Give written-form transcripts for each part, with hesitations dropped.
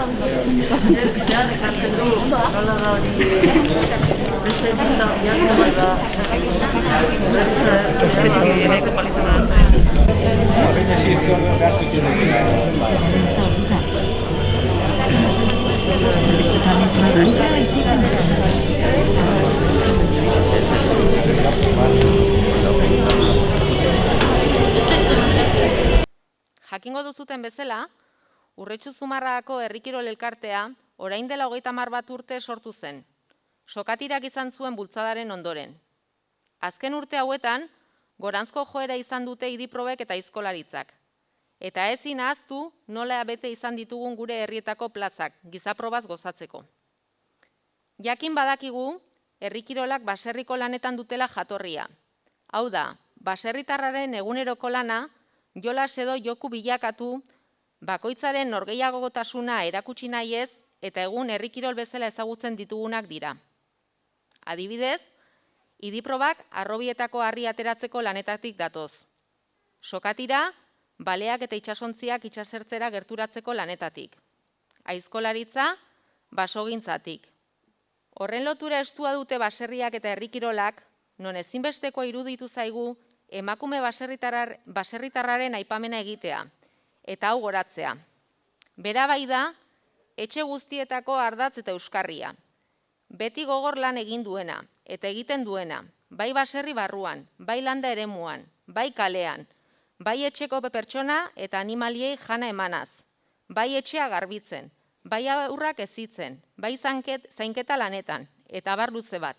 Zehan ekartzen du, nola da hori beste bizta biharko bai da espetxik nahiko palizan arantzea. Jakingo duzuten bezala, Urretxu Zumarragako herri kirol elkartea orain dela 30 urte sortu zen. Sokatirak izan zuen bultzadaren ondoren. Azken urte hauetan, goranzko joera izan dute idiprobek eta aizkolaritzak. Eta ezin ahaztu nola bete izan ditugun gure herrietako plazak, gizaprobaz gozatzeko. Jakin badakigu, herri kirolak baserriko lanetan dutela jatorria. Hau da, baserritarraren eguneroko lana, jolas edo joku bilakatu, bakoitzaren norgehiagotasuna erakutsi nahi ez, eta egun herri kirol bezala ezagutzen ditugunak dira. Adibidez, idiprobak harrobietako harri ateratzeko lanetatik datoz. Sokatira, baleak eta itsasontziak itsasertzera gerturatzeko lanetatik. Aizkolaritza, basogintzatik. Horren lotura estua dute baserriak eta herri kirolak, non ezinbestekoa iruditu zaigu emakume baserritarraren aipamena egitea, eta hau goratzea. Bera bai da, etxe guztietako ardatz eta euskarria. Beti gogor lan egin duena, eta egiten duena, bai baserri barruan, bai landa eremuan, bai kalean, bai etxeko pertsona eta animaliei jana emanaz, bai etxea garbitzen, bai aurrak hezitzen, bai zainketa lanetan, eta abar luze bat.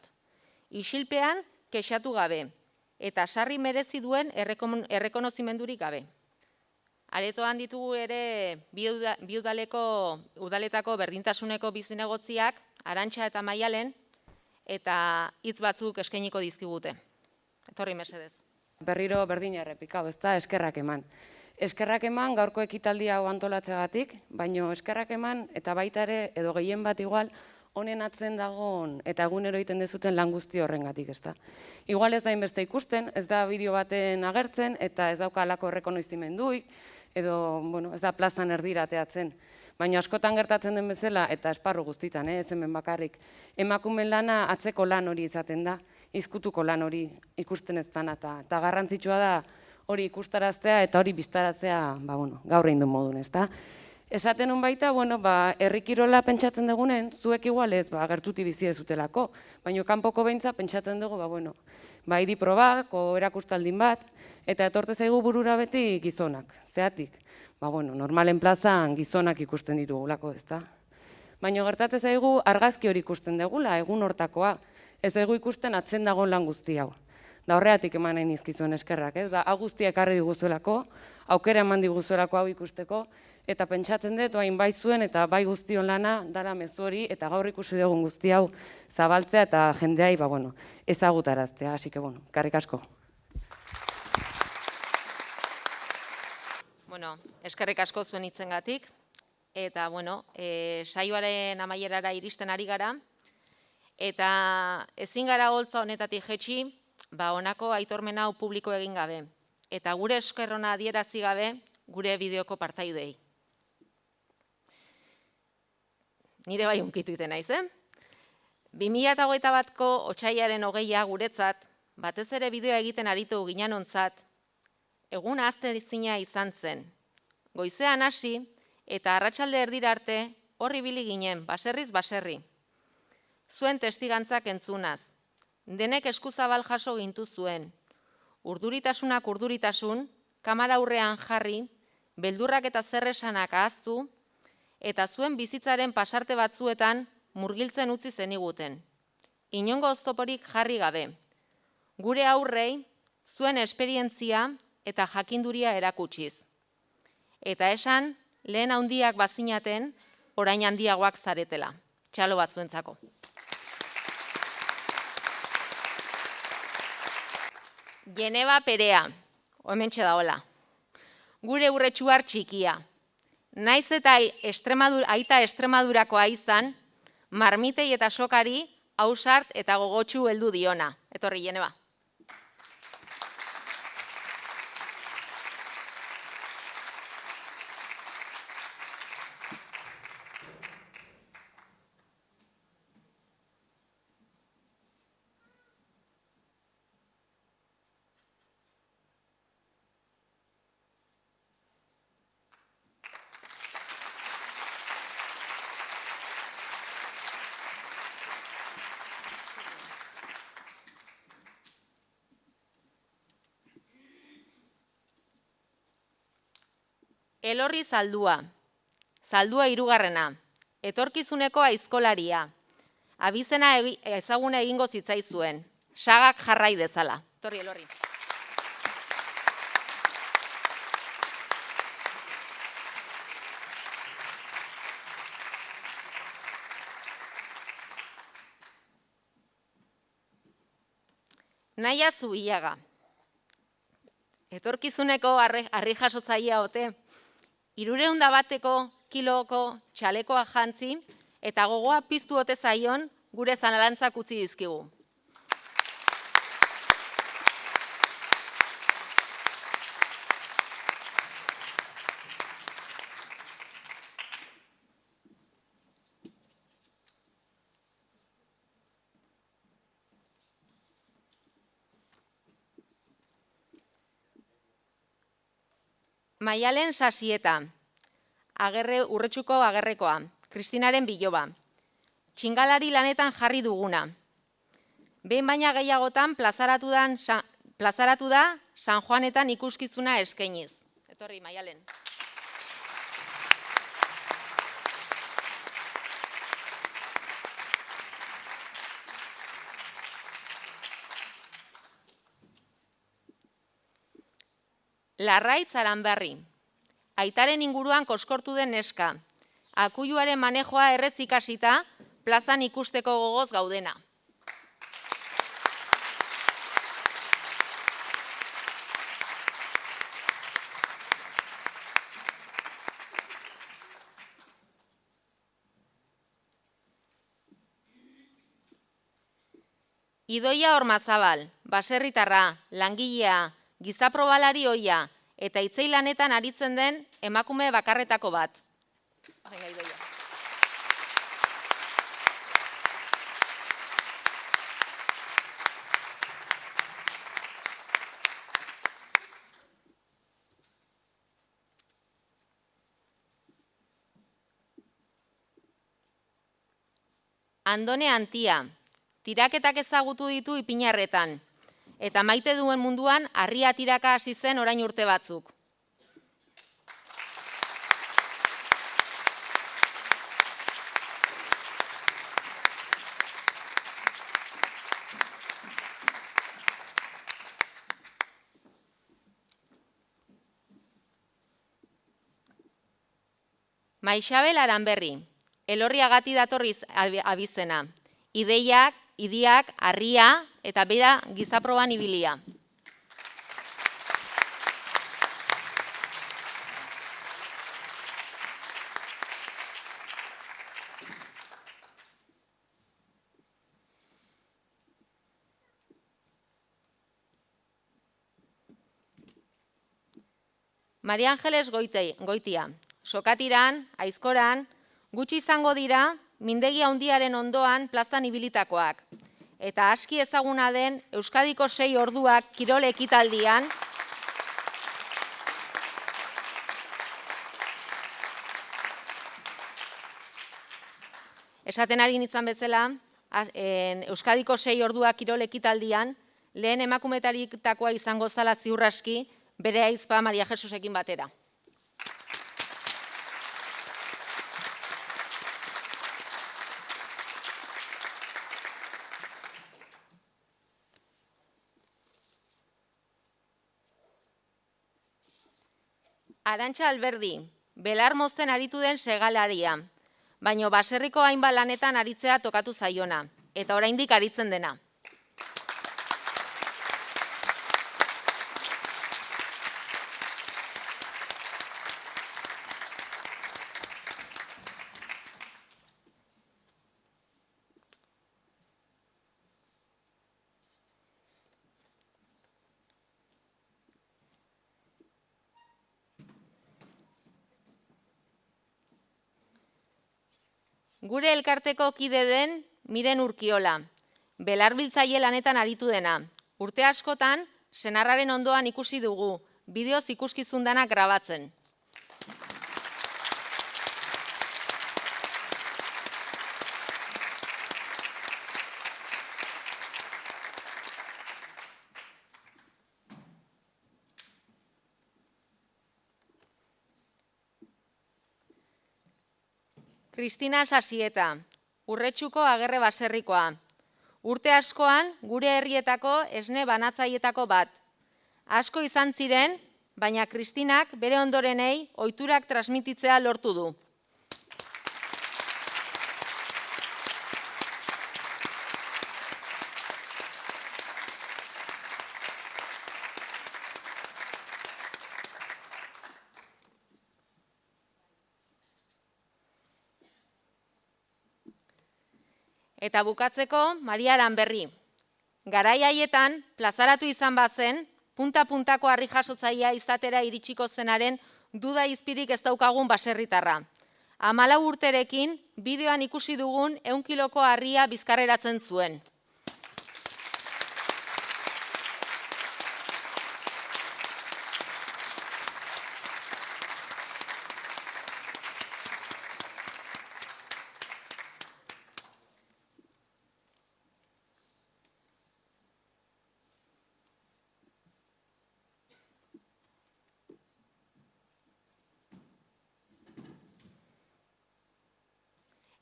Isilpean kexatu gabe, eta sarri merezi duen errekonozimendurik gabe. Aretoan ditugu ere bi udaletako berdintasuneko bizinegotziak, Arantxa eta Maialen, eta hitz batzuk eskainiko dizkigute. Etorri mesedez. Berriro berdina errepikau, ez da, eskerrak eman. Eskerrak eman gaurko ekitaldia hau antolatzeagatik, baino eskerrak eman eta baita ere, edo gehien bat igual, honen atzen dagoen eta egunero egiten dezuten lan guzti horrengatik, ez da. Igual ez da inbeste ikusten, ez da bideo baten agertzen, eta ez dauka halako errekonozimenduik, edo, bueno, ez da plazan erdira ateatzen. Baina askotan gertatzen den bezala, eta esparru guztitan, ez hemen bakarrik, emakumeen lana atzeko lan hori izaten da, izkutuko lan hori ikusten ez dana, eta garrantzitsua da hori ikustaraztea eta hori biztaraztea, gaur egin duen modun, ez da. Esaten nun baita, herri kirola pentsatzen dugunen, zuek igual ez, gertuti bizi ez zutelako, baina kanpoko beintza pentsatzen dugu, idiprobak, erakustaldin bat, eta etorte zaigu burura beti gizonak, zeatik. Normalen plazan gizonak ikusten ditugulako, ez da. Baina gertatzen zaigu argazki hori ikusten dugula, egun hortakoa, ez zaigu ikusten atzen dagoen lan guzti hau. Da horreatik eman nahi nizkizuen eskerrak, ez? Hau guztia ekarri diguzuelako, aukera eman diguzuelako hau ikusteko, eta pentsatzen dut, bai zuen eta bai guztion lana, dara mezu hori, eta gaur ikusi dugun guzti hau zabaltzea eta jendeai, ezagutaraztea, hasi que, karrik asko. Eskerrik asko zuen hitzengatik, eta, saioaren amaierara iristen ari gara, eta ezin gara holtza honetatik jetxi, honako aitormen hau publiko egin gabe, eta gure eskerrona adierazi gabe, gure bideoko partaidei. Nire bai unkitu iten naiz, 2021ko otsailaren 20 guretzat, batez ere bideoa egiten aritu ginenontzat, egun ahaztezina izan zen. Goizean hasi eta arratsalde erdira arte horri ibili ginen, baserriz baserri. Zuen testigantzak entzunaz, denek eskuzabal jaso gintu zuen. Urduritasunak urduritasun, kamara aurrean jarri, beldurrak eta zerresanak ahaztu, eta zuen bizitzaren pasarte batzuetan murgiltzen utzi zeniguten. Inongo oztoporik jarri gabe. Gure aurrei, zuen esperientzia eta jakinduria erakutsiz. Eta esan, lehen handiak bazinaten, orain handiagoak zaretela. Txalo batzuentzako. Geneba Perea, hementxe dagoela. Gure urretxuar txikia. Naiz eta aita Extremadurakoa izan, marmitei eta sokari, ausart eta gogotsu heldu diona. Etorri, Geneba. Elorri Zaldua, Zaldua hirugarrena, etorkizuneko aizkolaria, abizena ezaguna egingo zitzaizuen, sagak jarrai dezala. Etorri, Elorri. Naia Zubillaga, etorkizuneko harri jasotzailea ote, 300 bateko kiloko txalekoa jantzi eta gogoa piztu ote zaion gure zalantzak utzi dizkigu. Maialen Sasieta, Urretxuko agerrekoa, Kristinaren biloba. Txingalari lanetan jarri duguna. Behin baina gehiagotan plazaratu da San Juanetan ikuskizuna eskainiz. Etorri, Maialen. Larraitz Aranberri, aitaren inguruan koskortu den neska, akuiluaren manejoa errez ikasita, plazan ikusteko gogoz gaudena. Idoia Ormazabal, baserritarra, langilea, gizaprobalari ohia eta hitzeilanetan aritzen den emakume bakarretako bat. Venga, Idoia. Andone Antia, tiraketak ezagutu ditu Ipinarretan, eta maite duen munduan harria tiraka hasi zen orain urte batzuk. Maixabel Aranberri, Elorriagati datorriz abizena, ideiak, idiak, harria eta bera gizaproban ibilia. Maria Angeles Goitia, Sokatiran, Aizkoran, gutxi izango dira mindegi handiaren ondoan plazan ibilitakoak. Eta aski ezaguna den Euskadiko 6 orduak kirol ekitaldian esaten ari nintzen bezala, Euskadiko 6 orduak kirol ekitaldian lehen emakumetaritakoa izango zala ziur aski bere ahizpa Maria Jesusekin batera. Arantxa Alberdi, belar mozten aritu den segalaria, baino baserriko hainbat lanetan aritzea tokatu zaiona, eta oraindik aritzen dena. Gure elkarteko kide den Miren Urkiola, belarbiltzaile lanetan aritu dena. Urte askotan, senarraren ondoan ikusi dugu, bideoz ikuskizun denak grabatzen. Kristina Sasieta, Urretxuko Agerre baserrikoa. Urte askoan, gure herrietako esne banatzaietako bat. Asko izan ziren, baina Kristinak bere ondorenei ohiturak transmititzea lortu du. Eta bukatzeko, Maria Lanberri. Garai haietan, plazaratu izan bazen, punta-puntako harri jasotzailea izatera iritsiko zenaren duda izpirik ez daukagun baserritarra. 14 urterekin, bideoan ikusi dugun 100 kiloko harria bizkarreratzen zuen.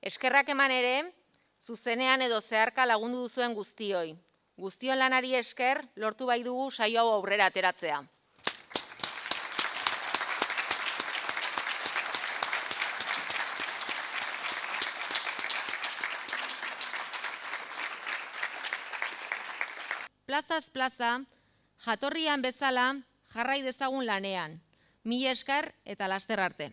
Eskerrak eman ere, zuzenean edo zeharka lagundu duzuen guztioi. Guztion lanari esker, lortu bai dugu saio hau aurrera ateratzea. Plazaz plaza, jatorrian bezala, jarrai dezagun lanean. Mila esker eta laster arte.